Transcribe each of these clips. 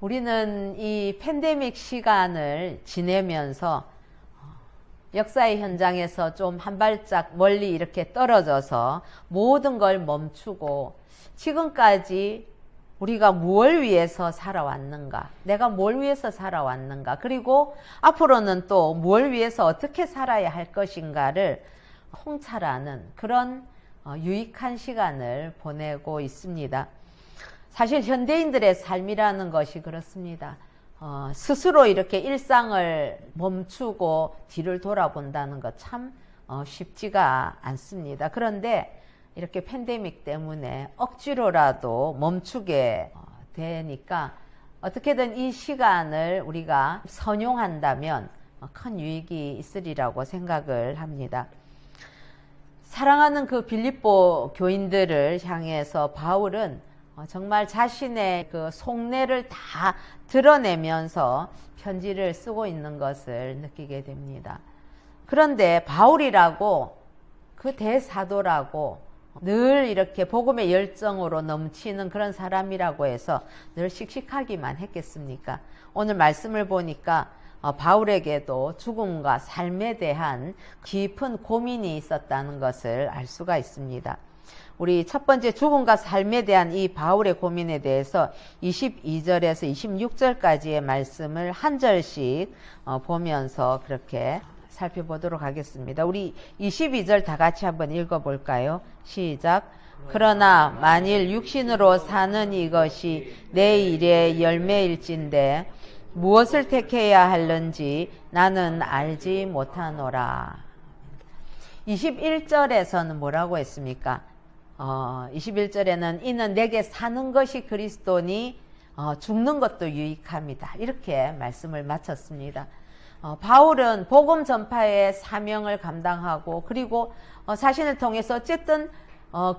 우리는 이 팬데믹 시간을 지내면서 역사의 현장에서 좀 한 발짝 멀리 이렇게 떨어져서 모든 걸 멈추고 지금까지 우리가 뭘 위해서 살아왔는가, 내가 뭘 위해서 살아왔는가, 그리고 앞으로는 또 뭘 위해서 어떻게 살아야 할 것인가를 통찰하는 그런 유익한 시간을 보내고 있습니다. 사실 현대인들의 삶이라는 것이 그렇습니다. 스스로 이렇게 일상을 멈추고 뒤를 돌아본다는 것 참 쉽지가 않습니다. 그런데 이렇게 팬데믹 때문에 억지로라도 멈추게 되니까 어떻게든 이 시간을 우리가 선용한다면 큰 유익이 있으리라고 생각을 합니다. 사랑하는 그 빌립보 교인들을 향해서 바울은 정말 자신의 그 속내를 다 드러내면서 편지를 쓰고 있는 것을 느끼게 됩니다. 그런데 바울이라고 그 대사도라고 늘 이렇게 복음의 열정으로 넘치는 그런 사람이라고 해서 늘 씩씩하기만 했겠습니까? 오늘 말씀을 보니까 바울에게도 죽음과 삶에 대한 깊은 고민이 있었다는 것을 알 수가 있습니다. 우리 첫 번째 죽음과 삶에 대한 이 바울의 고민에 대해서 22절에서 26절까지의 말씀을 한 절씩 보면서 그렇게 살펴보도록 하겠습니다. 우리 22절 다 같이 한번 읽어볼까요? 시작. 그러나 만일 육신으로 사는 이것이 내 일의 열매일진데 무엇을 택해야 할는지 나는 알지 못하노라. 21절에서는 뭐라고 했습니까? 21절에는 이는 내게 사는 것이 그리스도니 죽는 것도 유익함이다. 이렇게 말씀을 마쳤습니다. 바울은 복음 전파의 사명을 감당하고 그리고 자신을 통해서 어쨌든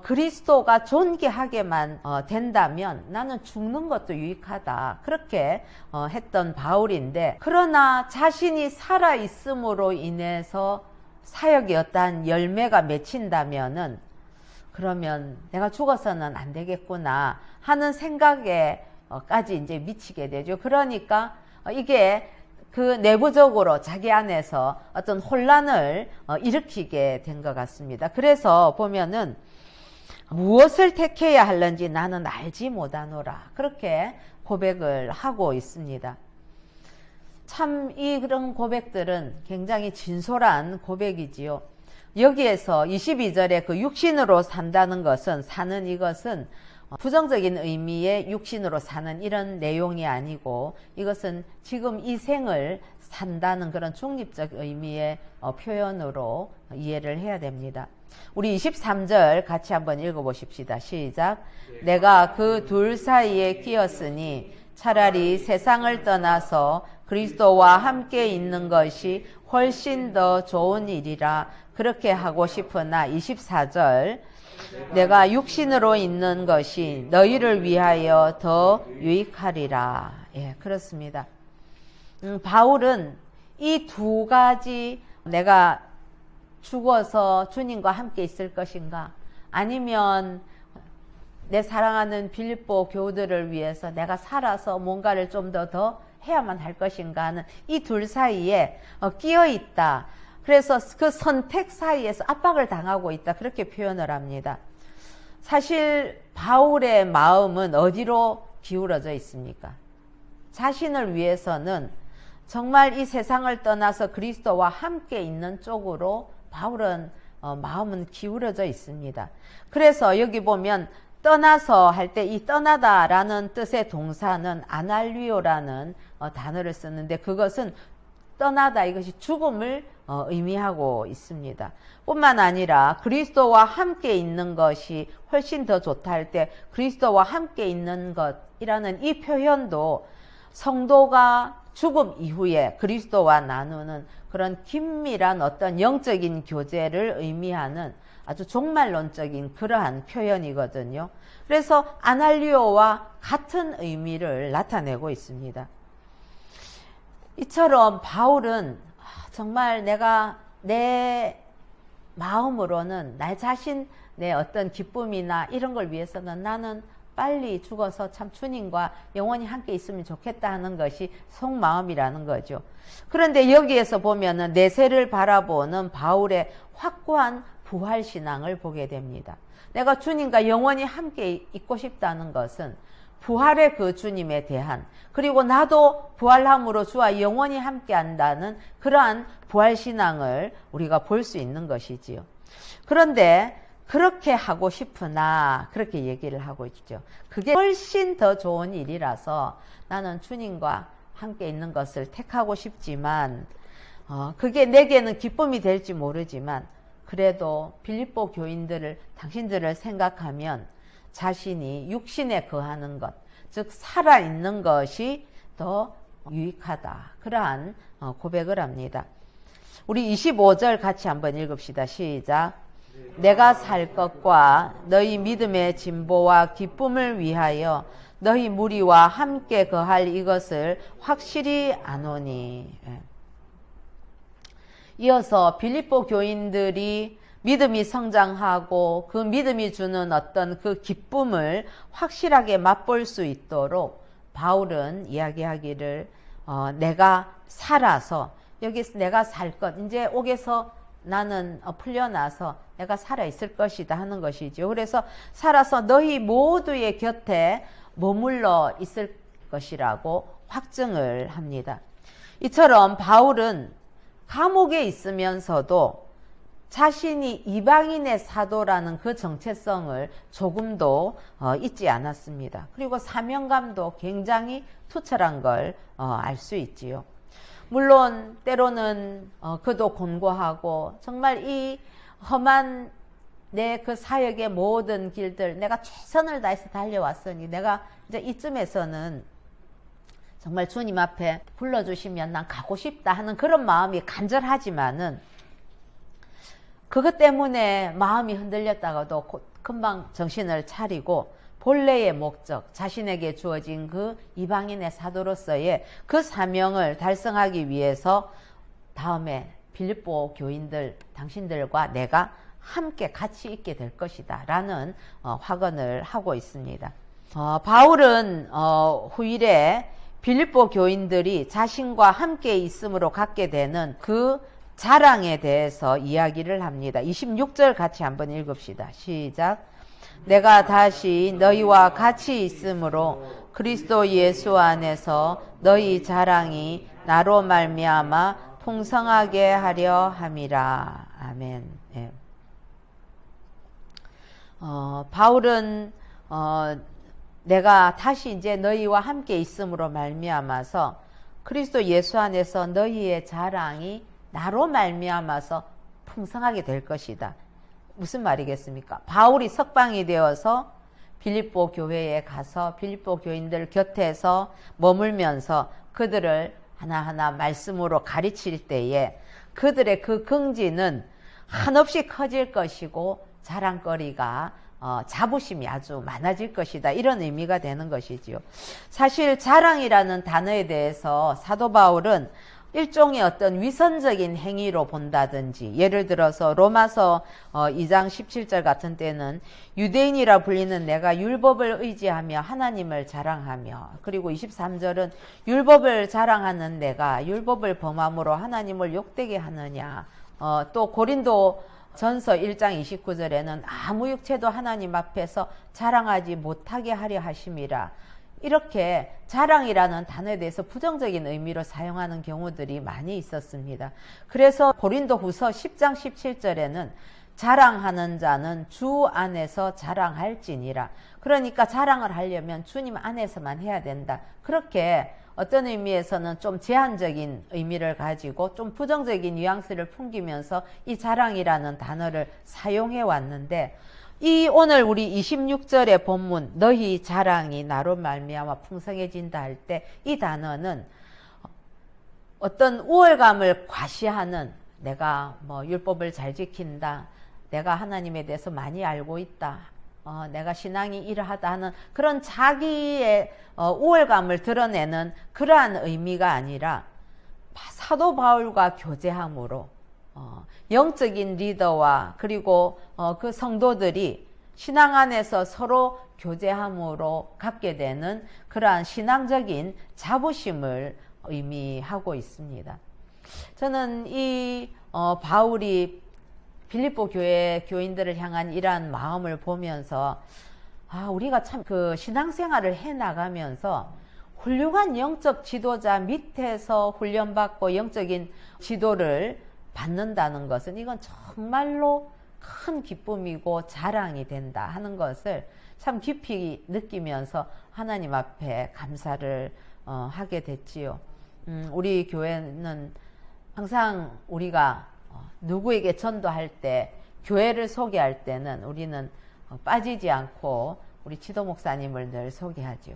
그리스도가 존귀하게만 된다면 나는 죽는 것도 유익하다. 그렇게 했던 바울인데, 그러나 자신이 살아있음으로 인해서 사역이 어떠한 열매가 맺힌다면은 그러면 내가 죽어서는 안 되겠구나 하는 생각에까지 이제 미치게 되죠. 그러니까 이게 그 내부적으로 자기 안에서 어떤 혼란을 일으키게 된 것 같습니다. 그래서 보면은 무엇을 택해야 할는지 나는 알지 못하노라. 그렇게 고백을 하고 있습니다. 참 이런 고백들은 굉장히 진솔한 고백이지요. 여기에서 22절에 그 육신으로 산다는 것은, 사는 이것은 부정적인 의미의 육신으로 사는 이런 내용이 아니고, 이것은 지금 이 생을 산다는 그런 중립적 의미의 표현으로 이해를 해야 됩니다. 우리 23절 같이 한번 읽어보십시다. 시작. 내가 그 둘 사이에 끼었으니 차라리 세상을 떠나서 그리스도와 함께 있는 것이 훨씬 더 좋은 일이라 그렇게 하고 싶으나 24절 내가 육신으로 있는 것이 너희를 위하여 더 유익하리라. 예, 그렇습니다. 바울은 이 두 가지, 내가 죽어서 주님과 함께 있을 것인가, 아니면 내 사랑하는 빌립보 교우들을 위해서 내가 살아서 뭔가를 좀 더 해야만 할 것인가 하는 이 둘 사이에 끼어 있다. 그래서 그 선택 사이에서 압박을 당하고 있다. 그렇게 표현을 합니다. 사실 바울의 마음은 어디로 기울어져 있습니까? 자신을 위해서는 정말 이 세상을 떠나서 그리스도와 함께 있는 쪽으로 바울은 마음은 기울어져 있습니다. 그래서 여기 보면 떠나서 할 때 이 떠나다라는 뜻의 동사는 아날리오라는 단어를 쓰는데, 그것은 떠나다, 이것이 죽음을 의미하고 있습니다. 뿐만 아니라 그리스도와 함께 있는 것이 훨씬 더 좋다 할 때 그리스도와 함께 있는 것이라는 이 표현도 성도가 죽음 이후에 그리스도와 나누는 그런 긴밀한 어떤 영적인 교제를 의미하는 아주 종말론적인 그러한 표현이거든요. 그래서 아날리오와 같은 의미를 나타내고 있습니다. 이처럼 바울은 정말 내가 내 마음으로는 나 자신, 내 어떤 기쁨이나 이런 걸 위해서는 나는 빨리 죽어서 참 주님과 영원히 함께 있으면 좋겠다 하는 것이 속마음이라는 거죠. 그런데 여기에서 보면은 내세를 바라보는 바울의 확고한 부활신앙을 보게 됩니다. 내가 주님과 영원히 함께 있고 싶다는 것은 부활의 그 주님에 대한, 그리고 나도 부활함으로 주와 영원히 함께 한다는 그러한 부활신앙을 우리가 볼 수 있는 것이지요. 그런데 그렇게 하고 싶으나 그렇게 얘기를 하고 있죠. 그게 훨씬 더 좋은 일이라서 나는 주님과 함께 있는 것을 택하고 싶지만 그게 내게는 기쁨이 될지 모르지만 그래도 빌립보 교인들을, 당신들을 생각하면 자신이 육신에 거하는 것, 즉 살아있는 것이 더 유익하다. 그러한 고백을 합니다. 우리 25절 같이 한번 읽읍시다. 시작. 내가 살 것과 너희 믿음의 진보와 기쁨을 위하여 너희 무리와 함께 거할 이것을 확실히 아노니. 이어서 빌립보 교인들이 믿음이 성장하고 그 믿음이 주는 어떤 그 기쁨을 확실하게 맛볼 수 있도록 바울은 이야기하기를 내가 살아서, 여기서 내가 살 것, 이제 옥에서 나는 풀려나서 내가 살아있을 것이다 하는 것이죠. 그래서 살아서 너희 모두의 곁에 머물러 있을 것이라고 확증을 합니다. 이처럼 바울은 감옥에 있으면서도 자신이 이방인의 사도라는 그 정체성을 조금도 잊지 않았습니다. 그리고 사명감도 굉장히 투철한 걸 알 수 있지요. 물론 때로는 그도 곤고하고 정말 이 험한 내 그 사역의 모든 길들 내가 최선을 다해서 달려왔으니 내가 이제 이쯤에서는 정말 주님 앞에 불러주시면 난 가고 싶다 하는 그런 마음이 간절하지만은 그것 때문에 마음이 흔들렸다가도 금방 정신을 차리고 본래의 목적, 자신에게 주어진 그 이방인의 사도로서의 그 사명을 달성하기 위해서 다음에 빌립보 교인들, 당신들과 내가 함께 같이 있게 될 것이다 라는 확언을 하고 있습니다. 바울은 후일에 빌립보 교인들이 자신과 함께 있음으로 갖게 되는 그 자랑에 대해서 이야기를 합니다. 26절 같이 한번 읽읍시다. 시작. 내가 다시 너희와 같이 있으므로 그리스도 예수 안에서 너희 자랑이 나로 말미암아 풍성하게 하려 함이라. 아멘. 예. 바울은 내가 다시 이제 너희와 함께 있음으로 말미암아서 그리스도 예수 안에서 너희의 자랑이 나로 말미암아서 풍성하게 될 것이다. 무슨 말이겠습니까? 바울이 석방이 되어서 빌립보 교회에 가서 빌립보 교인들 곁에서 머물면서 그들을 하나하나 말씀으로 가르칠 때에 그들의 그 긍지는 한없이 커질 것이고 자랑거리가 자부심이 아주 많아질 것이다. 이런 의미가 되는 것이지요. 사실 자랑이라는 단어에 대해서 사도 바울은 일종의 어떤 위선적인 행위로 본다든지, 예를 들어서 로마서 2장 17절 같은 때는 유대인이라 불리는 내가 율법을 의지하며 하나님을 자랑하며, 그리고 23절은 율법을 자랑하는 내가 율법을 범함으로 하나님을 욕되게 하느냐. 또 고린도 전서 1장 29절에는 아무 육체도 하나님 앞에서 자랑하지 못하게 하려 하심이라. 이렇게 자랑이라는 단어에 대해서 부정적인 의미로 사용하는 경우들이 많이 있었습니다. 그래서 고린도 후서 10장 17절에는 자랑하는 자는 주 안에서 자랑할지니라. 그러니까 자랑을 하려면 주님 안에서만 해야 된다. 그렇게 어떤 의미에서는 좀 제한적인 의미를 가지고 좀 부정적인 뉘앙스를 풍기면서 이 자랑이라는 단어를 사용해 왔는데, 이 오늘 우리 26절의 본문 너희 자랑이 나로 말미암아 풍성해진다 할 때 이 단어는 어떤 우월감을 과시하는, 내가 뭐 율법을 잘 지킨다, 내가 하나님에 대해서 많이 알고 있다, 내가 신앙이 이러하다 하는 그런 자기의 우월감을 드러내는 그러한 의미가 아니라 사도 바울과 교제함으로 영적인 리더와 그리고 그 성도들이 신앙 안에서 서로 교제함으로 갖게 되는 그러한 신앙적인 자부심을 의미하고 있습니다. 저는 이 바울이 빌립보 교회 교인들을 향한 이러한 마음을 보면서 우리가 참 그 신앙생활을 해 나가면서 훌륭한 영적 지도자 밑에서 훈련받고 영적인 지도를 받는다는 것은 이건 정말로 큰 기쁨이고 자랑이 된다 하는 것을 참 깊이 느끼면서 하나님 앞에 감사를 하게 됐지요. 우리 교회는 항상 우리가 누구에게 전도할 때, 교회를 소개할 때는 우리는 빠지지 않고 우리 지도 목사님을 늘 소개하죠.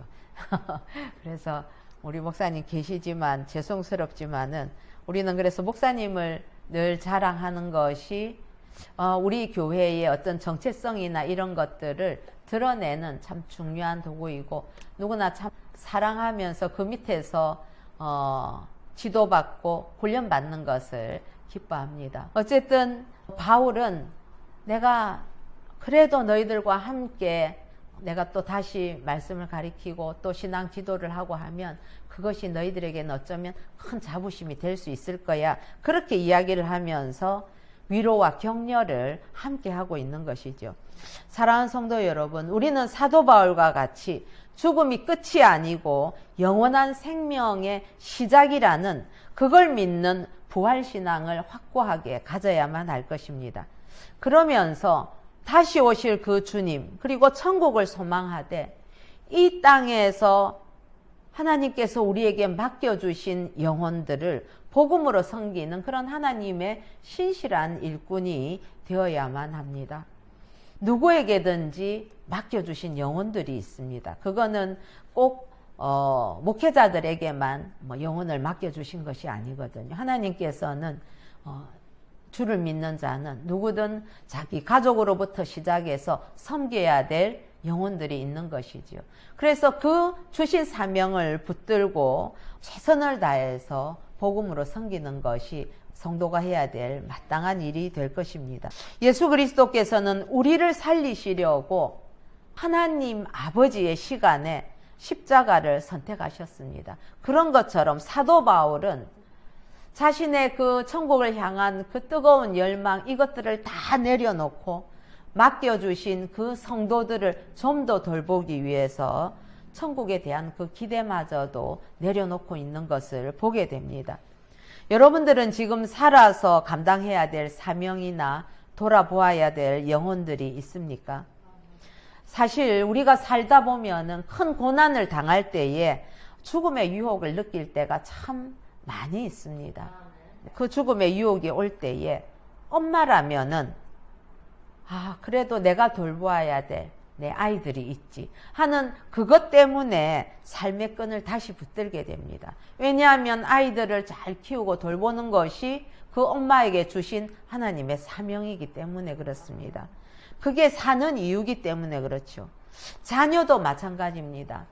그래서 우리 목사님 계시지만 죄송스럽지만은 우리는 그래서 목사님을 늘 자랑하는 것이 우리 교회의 어떤 정체성이나 이런 것들을 드러내는 참 중요한 도구이고, 누구나 참 사랑하면서 그 밑에서 지도받고 훈련받는 것을 기뻐합니다. 어쨌든 바울은 내가 그래도 너희들과 함께 내가 또 다시 말씀을 가리키고 또 신앙 지도를 하고 하면 그것이 너희들에게는 어쩌면 큰 자부심이 될 수 있을 거야. 그렇게 이야기를 하면서 위로와 격려를 함께 하고 있는 것이죠. 사랑하는 성도 여러분, 우리는 사도 바울과 같이 죽음이 끝이 아니고 영원한 생명의 시작이라는 그걸 믿는 부활신앙을 확고하게 가져야만 할 것입니다. 그러면서 다시 오실 그 주님, 그리고 천국을 소망하되 이 땅에서 하나님께서 우리에게 맡겨주신 영혼들을 복음으로 섬기는 그런 하나님의 신실한 일꾼이 되어야만 합니다. 누구에게든지 맡겨주신 영혼들이 있습니다. 그거는 꼭 목회자들에게만 영혼을 맡겨주신 것이 아니거든요. 하나님께서는 주를 믿는 자는 누구든 자기 가족으로부터 시작해서 섬겨야 될 영혼들이 있는 것이죠. 그래서 그 주신 사명을 붙들고 최선을 다해서 복음으로 섬기는 것이 성도가 해야 될 마땅한 일이 될 것입니다. 예수 그리스도께서는 우리를 살리시려고 하나님 아버지의 시간에 십자가를 선택하셨습니다. 그런 것처럼 사도 바울은 자신의 그 천국을 향한 그 뜨거운 열망, 이것들을 다 내려놓고 맡겨주신 그 성도들을 좀 더 돌보기 위해서 천국에 대한 그 기대마저도 내려놓고 있는 것을 보게 됩니다. 여러분들은 지금 살아서 감당해야 될 사명이나 돌아보아야 될 영혼들이 있습니까? 사실 우리가 살다 보면은 큰 고난을 당할 때에 죽음의 유혹을 느낄 때가 참 많이 있습니다. 그 죽음의 유혹이 올 때에 엄마라면은 그래도 내가 돌보아야 될 내 아이들이 있지 하는 그것 때문에 삶의 끈을 다시 붙들게 됩니다. 왜냐하면 아이들을 잘 키우고 돌보는 것이 그 엄마에게 주신 하나님의 사명이기 때문에 그렇습니다. 그게 사는 이유기 때문에 그렇죠. 자녀도 마찬가지입니다.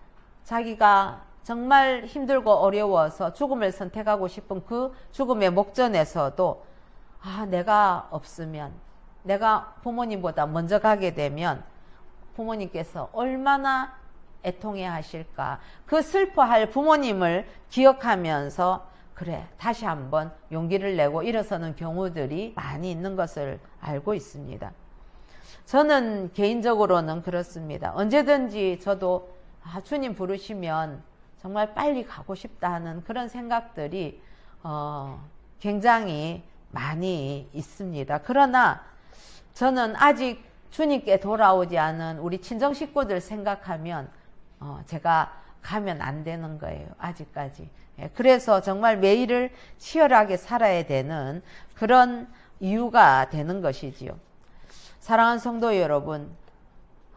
자기가 정말 힘들고 어려워서 죽음을 선택하고 싶은 그 죽음의 목전에서도 내가 없으면, 내가 부모님보다 먼저 가게 되면 부모님께서 얼마나 애통해 하실까. 그 슬퍼할 부모님을 기억하면서 그래, 다시 한번 용기를 내고 일어서는 경우들이 많이 있는 것을 알고 있습니다. 저는 개인적으로는 그렇습니다. 언제든지 저도 주님 부르시면 정말 빨리 가고 싶다 하는 그런 생각들이 굉장히 많이 있습니다. 그러나 저는 아직 주님께 돌아오지 않은 우리 친정 식구들 생각하면 제가 가면 안 되는 거예요. 아직까지. 그래서 정말 매일을 치열하게 살아야 되는 그런 이유가 되는 것이지요. 사랑하는 성도 여러분,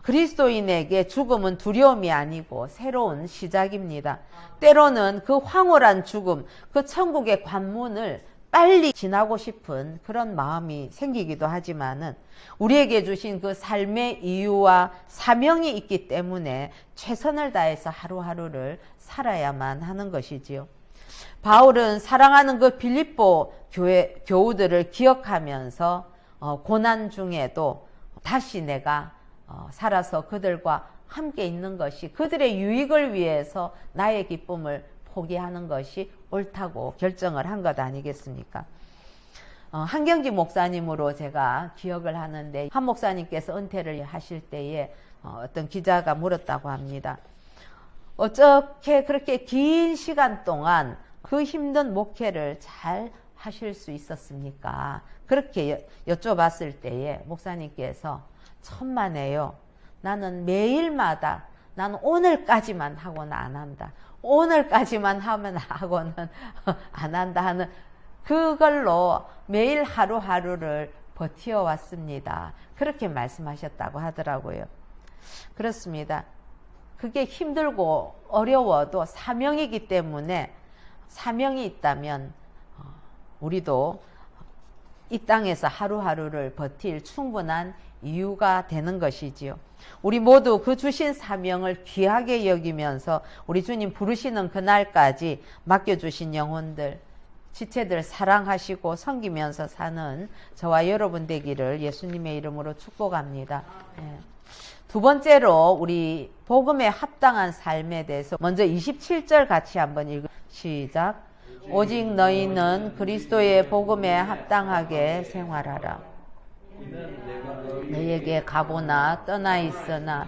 그리스도인에게 죽음은 두려움이 아니고 새로운 시작입니다. 때로는 그 황홀한 죽음, 그 천국의 관문을 빨리 지나고 싶은 그런 마음이 생기기도 하지만은 우리에게 주신 그 삶의 이유와 사명이 있기 때문에 최선을 다해서 하루하루를 살아야만 하는 것이지요. 바울은 사랑하는 그 빌립보 교우들을 기억하면서 고난 중에도 다시 내가 살아서 그들과 함께 있는 것이 그들의 유익을 위해서 나의 기쁨을 포기하는 것이 옳다고 결정을 한 것 아니겠습니까? 한경지 목사님으로 제가 기억을 하는데 한 목사님께서 은퇴를 하실 때에 어떤 기자가 물었다고 합니다. 어떻게 그렇게 긴 시간 동안 그 힘든 목회를 잘 하실 수 있었습니까? 그렇게 여쭤봤을 때에 목사님께서 천만에요. 나는 매일마다 나는 오늘까지만 하고는 안 한다. 오늘까지만 하고는 안 한다 하는 그걸로 매일 하루하루를 버티어왔습니다. 그렇게 말씀하셨다고 하더라고요. 그렇습니다. 그게 힘들고 어려워도 사명이기 때문에 사명이 있다면 우리도 이 땅에서 하루하루를 버틸 충분한 이유가 되는 것이지요. 우리 모두 그 주신 사명을 귀하게 여기면서 우리 주님 부르시는 그날까지 맡겨주신 영혼들, 지체들 사랑하시고 섬기면서 사는 저와 여러분 되기를 예수님의 이름으로 축복합니다. 네. 두 번째로 우리 복음에 합당한 삶에 대해서 먼저 27절 같이 한번 읽어 시작. 오직 너희는 그리스도의 복음에 합당하게 생활하라. 너희에게 가보나 떠나 있으나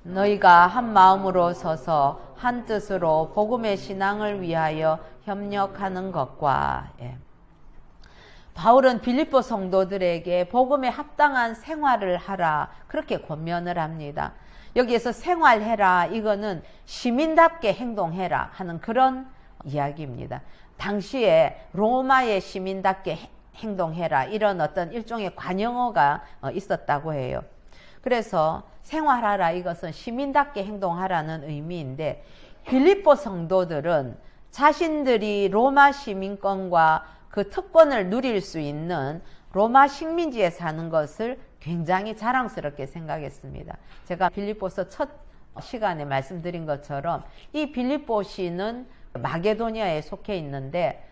너희가 한 마음으로 서서 한 뜻으로 복음의 신앙을 위하여 협력하는 것과 바울은 빌립보 성도들에게 복음에 합당한 생활을 하라 그렇게 권면을 합니다. 여기에서 생활해라 이거는 시민답게 행동해라 하는 그런 이야기입니다. 당시에 로마의 시민답게 행동해라 이런 어떤 일종의 관용어가 있었다고 해요. 그래서 생활하라 이것은 시민답게 행동하라는 의미인데 빌립보 성도들은 자신들이 로마 시민권과 그 특권을 누릴 수 있는 로마 식민지에 사는 것을 굉장히 자랑스럽게 생각했습니다. 제가 빌립보서 첫 시간에 말씀드린 것처럼 이 빌립보시는 마게도니아에 속해 있는데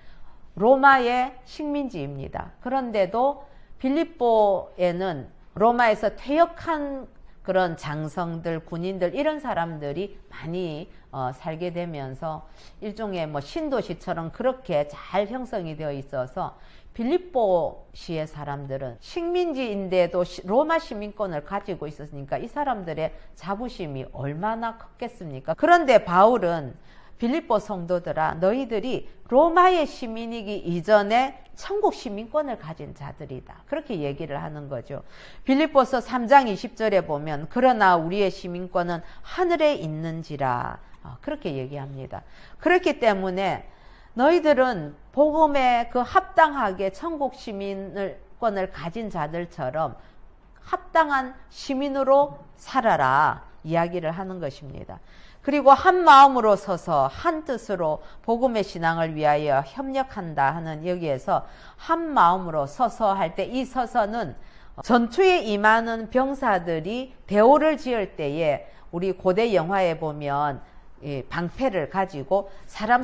로마의 식민지입니다. 그런데도 빌립보에는 로마에서 퇴역한 그런 장성들, 군인들 이런 사람들이 많이 살게 되면서 일종의 뭐 신도시처럼 그렇게 잘 형성이 되어 있어서 빌립보시의 사람들은 식민지인데도 로마 시민권을 가지고 있었으니까 이 사람들의 자부심이 얼마나 컸겠습니까? 그런데 바울은 빌립보 성도들아 너희들이 로마의 시민이기 이전에 천국 시민권을 가진 자들이다. 그렇게 얘기를 하는 거죠. 빌립보서 3장 20절에 보면 그러나 우리의 시민권은 하늘에 있는지라 그렇게 얘기합니다. 그렇기 때문에 너희들은 복음에 그 합당하게 천국 시민권을 가진 자들처럼 합당한 시민으로 살아라 이야기를 하는 것입니다. 그리고 한 마음으로 서서 한 뜻으로 복음의 신앙을 위하여 협력한다 하는 여기에서 한 마음으로 서서 할 때 이 서서는 전투에 임하는 병사들이 대오를 지을 때에 우리 고대 영화에 보면 방패를 가지고 사람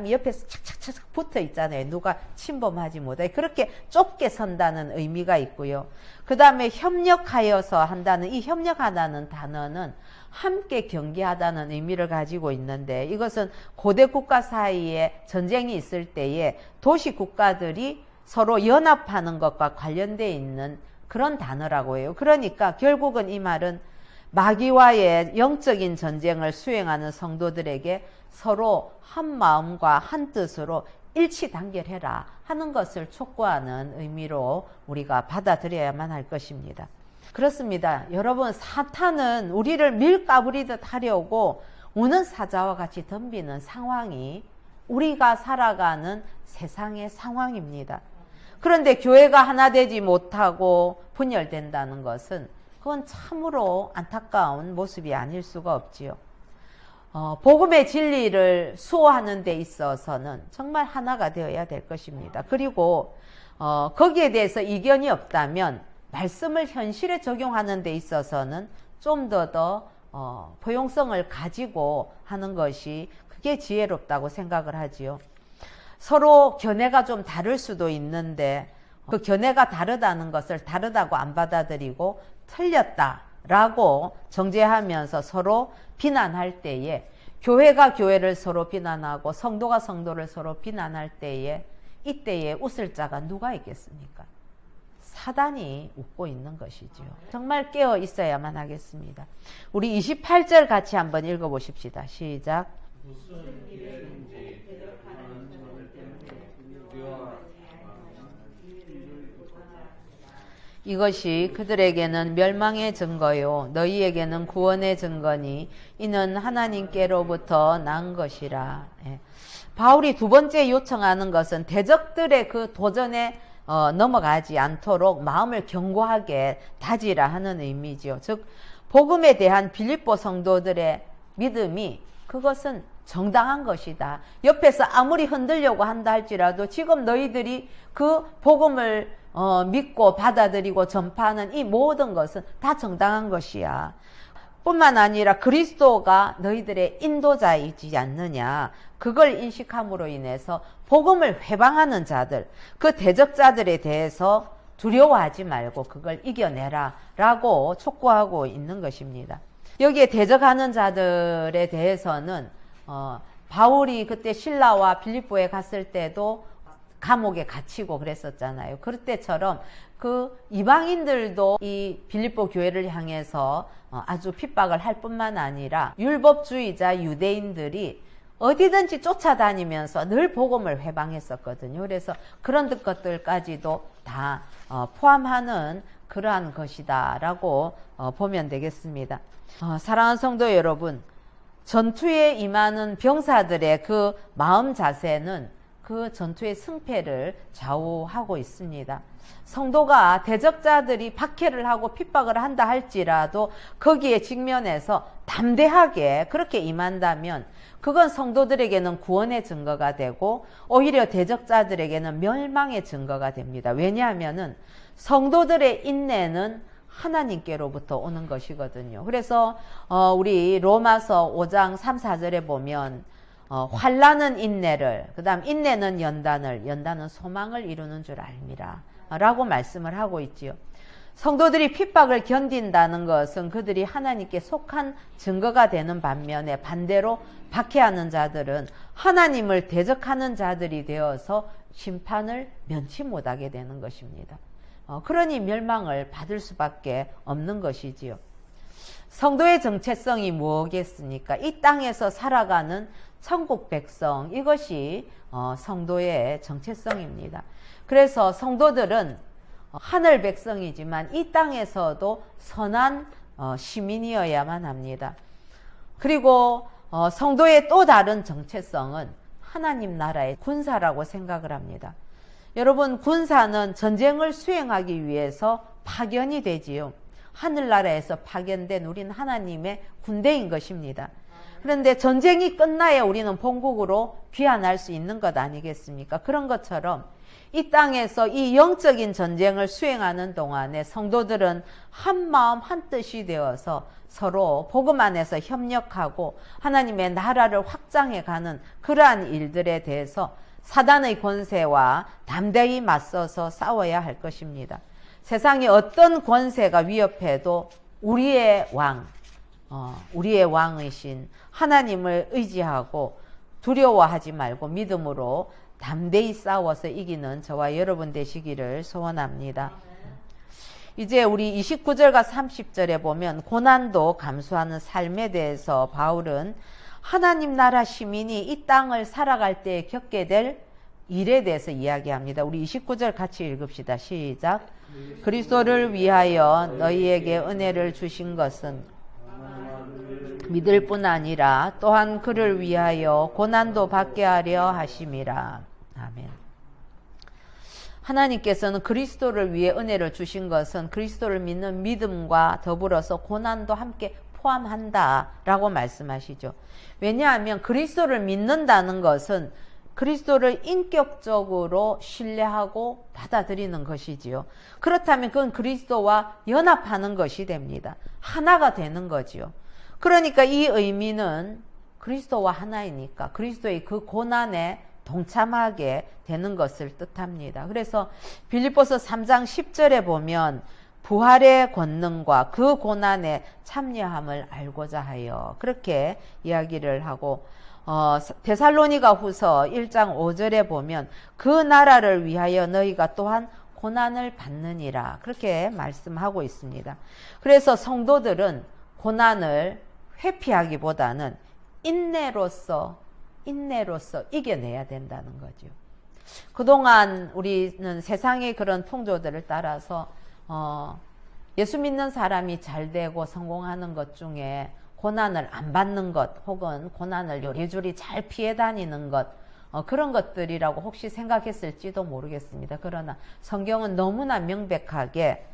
옆에서 착착착 붙어 있잖아요. 누가 침범하지 못하게 그렇게 좁게 선다는 의미가 있고요. 그 다음에 협력하여서 한다는 이 협력하다는 단어는 함께 경계하다는 의미를 가지고 있는데 이것은 고대 국가 사이에 전쟁이 있을 때에 도시 국가들이 서로 연합하는 것과 관련되어 있는 그런 단어라고 해요. 그러니까 결국은 이 말은 마귀와의 영적인 전쟁을 수행하는 성도들에게 서로 한 마음과 한 뜻으로 일치단결해라 하는 것을 촉구하는 의미로 우리가 받아들여야만 할 것입니다. 그렇습니다. 여러분, 사탄은 우리를 밀가부리듯 하려고 우는 사자와 같이 덤비는 상황이 우리가 살아가는 세상의 상황입니다. 그런데 교회가 하나 되지 못하고 분열된다는 것은 그건 참으로 안타까운 모습이 아닐 수가 없지요. 복음의 진리를 수호하는 데 있어서는 정말 하나가 되어야 될 것입니다. 그리고 거기에 대해서 이견이 없다면 말씀을 현실에 적용하는 데 있어서는 좀 더 포용성을 가지고 하는 것이 그게 지혜롭다고 생각을 하지요. 서로 견해가 좀 다를 수도 있는데 그 견해가 다르다는 것을 다르다고 안 받아들이고 틀렸다 라고 정죄하면서 서로 비난할 때에, 교회가 교회를 서로 비난하고 성도가 성도를 서로 비난할 때에, 이때에 웃을 자가 누가 있겠습니까? 사단이 웃고 있는 것이지요. 정말 깨어 있어야만 하겠습니다. 우리 28절 같이 한번 읽어보십시다. 시작. 무슨 일인지 대적하는 자들 때문에 우리와 이것이 그들에게는 멸망의 증거요 너희에게는 구원의 증거니 이는 하나님께로부터 난 것이라. 바울이 두 번째 요청하는 것은 대적들의 그 도전에 넘어가지 않도록 마음을 견고하게 다지라 하는 의미지요. 즉 복음에 대한 빌립보 성도들의 믿음이 그것은 정당한 것이다. 옆에서 아무리 흔들려고 한다 할지라도 지금 너희들이 그 복음을 믿고 받아들이고 전파하는 이 모든 것은 다 정당한 것이야. 뿐만 아니라 그리스도가 너희들의 인도자이지 않느냐. 그걸 인식함으로 인해서 복음을 회방하는 자들, 그 대적자들에 대해서 두려워하지 말고 그걸 이겨내라 라고 촉구하고 있는 것입니다. 여기에 대적하는 자들에 대해서는 바울이 그때 신라와 빌립보에 갔을 때도 감옥에 갇히고 그랬었잖아요. 그럴 때처럼 그 이방인들도 이 빌립보 교회를 향해서 아주 핍박을 할 뿐만 아니라 율법주의자 유대인들이 어디든지 쫓아다니면서 늘 복음을 회방했었거든요. 그래서 그런 것들까지도 다 포함하는 그러한 것이다 라고 보면 되겠습니다. 사랑하는 성도 여러분, 전투에 임하는 병사들의 그 마음 자세는 그 전투의 승패를 좌우하고 있습니다. 성도가 대적자들이 박해를 하고 핍박을 한다 할지라도 거기에 직면해서 담대하게 그렇게 임한다면 그건 성도들에게는 구원의 증거가 되고 오히려 대적자들에게는 멸망의 증거가 됩니다. 왜냐하면은 성도들의 인내는 하나님께로부터 오는 것이거든요. 그래서 우리 로마서 5장 3, 4절에 보면 환난은 인내를, 그 다음 인내는 연단을, 연단은 소망을 이루는 줄 알미라 라고 말씀을 하고 있지요. 성도들이 핍박을 견딘다는 것은 그들이 하나님께 속한 증거가 되는 반면에 반대로 박해하는 자들은 하나님을 대적하는 자들이 되어서 심판을 면치 못하게 되는 것입니다. 그러니 멸망을 받을 수밖에 없는 것이지요. 성도의 정체성이 무엇이겠습니까? 이 땅에서 살아가는 천국 백성, 이것이 성도의 정체성입니다. 그래서 성도들은 하늘 백성이지만 이 땅에서도 선한 시민이어야만 합니다. 그리고 성도의 또 다른 정체성은 하나님 나라의 군사라고 생각을 합니다. 여러분, 군사는 전쟁을 수행하기 위해서 파견이 되지요. 하늘나라에서 파견된 우리는 하나님의 군대인 것입니다. 그런데 전쟁이 끝나야 우리는 본국으로 귀환할 수 있는 것 아니겠습니까? 그런 것처럼 이 땅에서 이 영적인 전쟁을 수행하는 동안에 성도들은 한 마음 한 뜻이 되어서 서로 복음 안에서 협력하고 하나님의 나라를 확장해가는 그러한 일들에 대해서 사단의 권세와 담대히 맞서서 싸워야 할 것입니다. 세상에 어떤 권세가 위협해도 우리의 왕이신 하나님을 의지하고 두려워하지 말고 믿음으로 담대히 싸워서 이기는 저와 여러분 되시기를 소원합니다. 이제 우리 29절과 30절에 보면 고난도 감수하는 삶에 대해서 바울은 하나님 나라 시민이 이 땅을 살아갈 때 겪게 될 일에 대해서 이야기합니다. 우리 29절 같이 읽읍시다. 시작. 그리스도를 위하여 너희에게 은혜를 주신 것은 믿을 뿐 아니라 또한 그를 위하여 고난도 받게 하려 하심이라. 아멘. 하나님께서는 그리스도를 위해 은혜를 주신 것은 그리스도를 믿는 믿음과 더불어서 고난도 함께 포함한다 라고 말씀하시죠. 왜냐하면 그리스도를 믿는다는 것은 그리스도를 인격적으로 신뢰하고 받아들이는 것이지요. 그렇다면 그건 그리스도와 연합하는 것이 됩니다. 하나가 되는 거지요. 그러니까 이 의미는 그리스도와 하나이니까 그리스도의 그 고난에 동참하게 되는 것을 뜻합니다. 그래서 빌립보서 3장 10절에 보면 부활의 권능과 그 고난에 참여함을 알고자 하여 그렇게 이야기를 하고 데살로니가 후서 1장 5절에 보면 그 나라를 위하여 너희가 또한 고난을 받느니라 그렇게 말씀하고 있습니다. 그래서 성도들은 고난을 회피하기보다는 인내로서 이겨내야 된다는 거죠. 그동안 우리는 세상의 그런 풍조들을 따라서 예수 믿는 사람이 잘 되고 성공하는 것 중에 고난을 안 받는 것 혹은 고난을 요리조리 잘 피해 다니는 것 그런 것들이라고 혹시 생각했을지도 모르겠습니다. 그러나 성경은 너무나 명백하게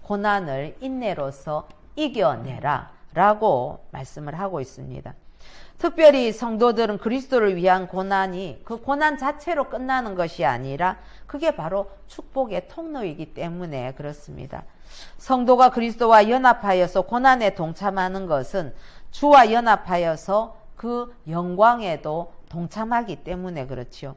고난을 인내로서 이겨내라 라고 말씀을 하고 있습니다. 특별히 성도들은 그리스도를 위한 고난이 그 고난 자체로 끝나는 것이 아니라 그게 바로 축복의 통로이기 때문에 그렇습니다. 성도가 그리스도와 연합하여서 고난에 동참하는 것은 주와 연합하여서 그 영광에도 동참하기 때문에 그렇지요.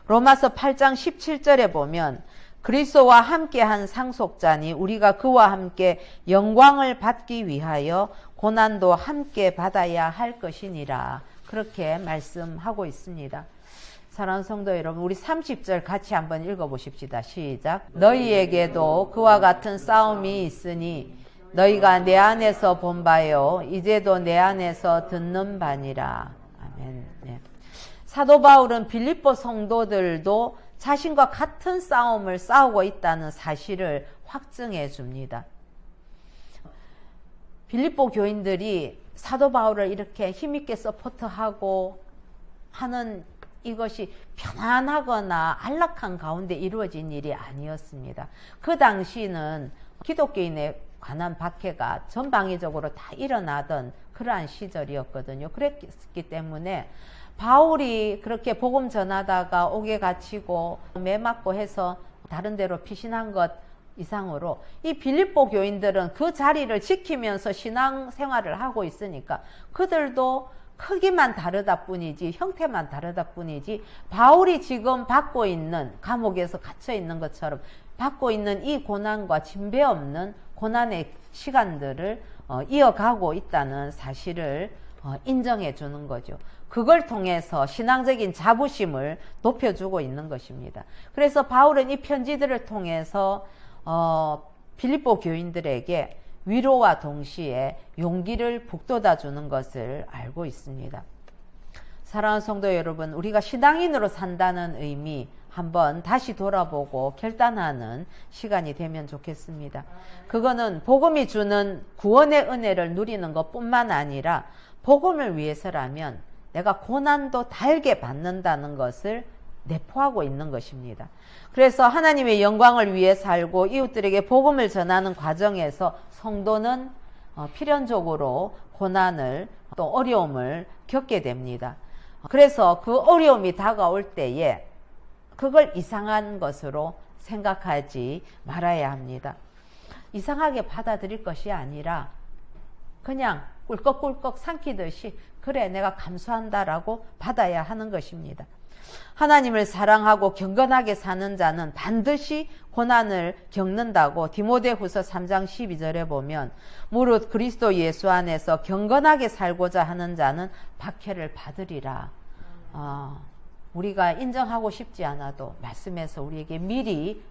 로마서 8장 17절에 보면 그리스도와 함께한 상속자니 우리가 그와 함께 영광을 받기 위하여 고난도 함께 받아야 할 것이니라 그렇게 말씀하고 있습니다. 사랑하는 성도 여러분, 우리 30절 같이 한번 읽어보십시다. 시작. 너희에게도 그와 같은 싸움이 있으니 너희가 내 안에서 본 바요 이제도 내 안에서 듣는 바니라. 아멘. 네. 사도 바울은 빌립보 성도들도 자신과 같은 싸움을 싸우고 있다는 사실을 확증해 줍니다. 빌립보 교인들이 사도 바울을 이렇게 힘있게 서포트하고 하는 이것이 편안하거나 안락한 가운데 이루어진 일이 아니었습니다. 그 당시는 기독교인에 관한 박해가 전방위적으로 다 일어나던 그러한 시절이었거든요. 그랬기 때문에 바울이 그렇게 복음 전하다가 옥에 갇히고 매 맞고 해서 다른 데로 피신한 것 이상으로 이 빌립보 교인들은 그 자리를 지키면서 신앙 생활을 하고 있으니까 그들도 크기만 다르다 뿐이지 형태만 다르다 뿐이지 바울이 지금 받고 있는 감옥에서 갇혀 있는 것처럼 받고 있는 이 고난과 진배 없는 고난의 시간들을 이어가고 있다는 사실을 인정해 주는 거죠. 그걸 통해서 신앙적인 자부심을 높여주고 있는 것입니다. 그래서 바울은 이 편지들을 통해서 빌립보 교인들에게 위로와 동시에 용기를 북돋아 주는 것을 알고 있습니다. 사랑하는 성도 여러분, 우리가 신앙인으로 산다는 의미 한번 다시 돌아보고 결단하는 시간이 되면 좋겠습니다. 그거는 복음이 주는 구원의 은혜를 누리는 것뿐만 아니라 복음을 위해서라면 내가 고난도 달게 받는다는 것을 내포하고 있는 것입니다. 그래서 하나님의 영광을 위해 살고 이웃들에게 복음을 전하는 과정에서 성도는 필연적으로 고난을 또 어려움을 겪게 됩니다. 그래서 그 어려움이 다가올 때에 그걸 이상한 것으로 생각하지 말아야 합니다. 이상하게 받아들일 것이 아니라 그냥 꿀꺽꿀꺽 삼키듯이 그래 내가 감수한다라고 받아야 하는 것입니다. 하나님을 사랑하고 경건하게 사는 자는 반드시 고난을 겪는다고 디모데후서 3장 12절에 보면 무릇 그리스도 예수 안에서 경건하게 살고자 하는 자는 박해를 받으리라. 우리가 인정하고 싶지 않아도 말씀에서 우리에게 미리